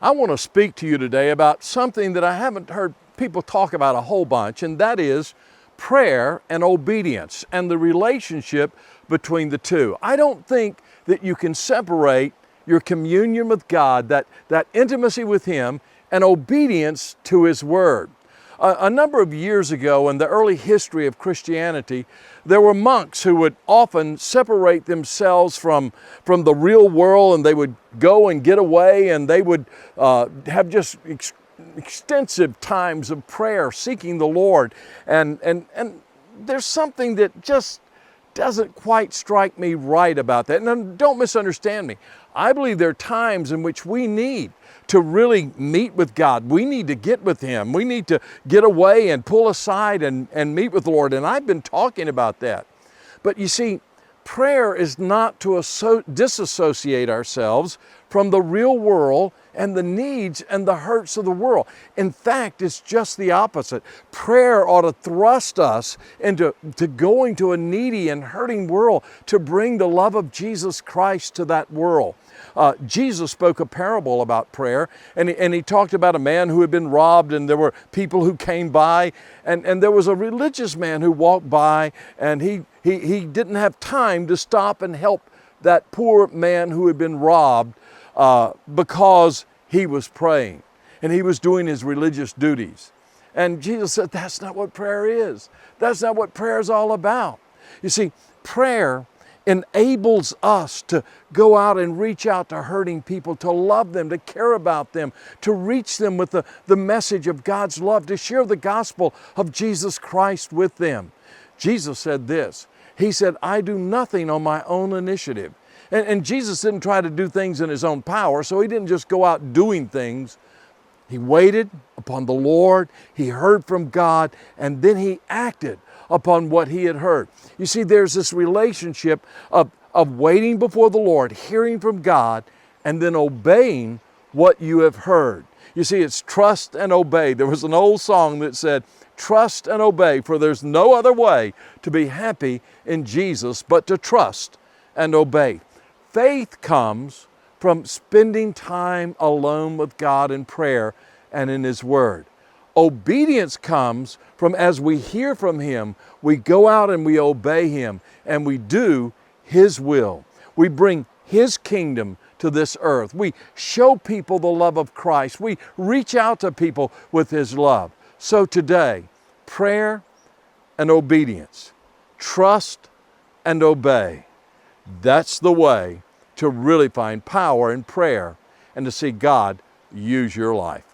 I want to speak to you today about something that I haven't heard people talk about a whole bunch, and that is prayer and obedience and the relationship between the two. I don't think that you can separate your communion with God, that intimacy with Him, and obedience to His Word. A number of years ago in the early history of Christianity, there were monks who would often separate themselves from the real world, and they would go and get away, and they would have just extensive times of prayer, seeking the Lord. And there's something that just doesn't quite strike me right about that. And don't misunderstand me. I believe there are times in which we need to really meet with God. We need to get with Him. We need to get away and pull aside and meet with the Lord. And I've been talking about that. But you see, prayer is not to disassociate ourselves from the real world and the needs and the hurts of the world. In fact, it's just the opposite. Prayer ought to thrust us into going to a needy and hurting world to bring the love of Jesus Christ to that world. Jesus spoke a parable about prayer, and he talked about a man who had been robbed, and there were people who came by, and there was a religious man who walked by, and he didn't have time to stop and help that poor man who had been robbed because he was praying and he was doing his religious duties. And Jesus said, that's not what prayer is. That's not what prayer is all about. You see, prayer enables us to go out and reach out to hurting people, to love them, to care about them, to reach them with the message of God's love, to share the gospel of Jesus Christ with them. Jesus said this. He said, I do nothing on my own initiative. And Jesus didn't try to do things in His own power, so He didn't just go out doing things. He waited upon the Lord, He heard from God, and then He acted upon what He had heard. You see, there's this relationship of waiting before the Lord, hearing from God, and then obeying what you have heard. You see, it's trust and obey. There was an old song that said, trust and obey, for there's no other way to be happy in Jesus but to trust and obey. Faith comes from spending time alone with God in prayer and in His Word. Obedience comes from as we hear from Him, we go out and we obey Him and we do His will. We bring His kingdom to this earth. We show people the love of Christ. We reach out to people with His love. So today, prayer and obedience, trust and obey. That's the way to really find power in prayer and to see God use your life.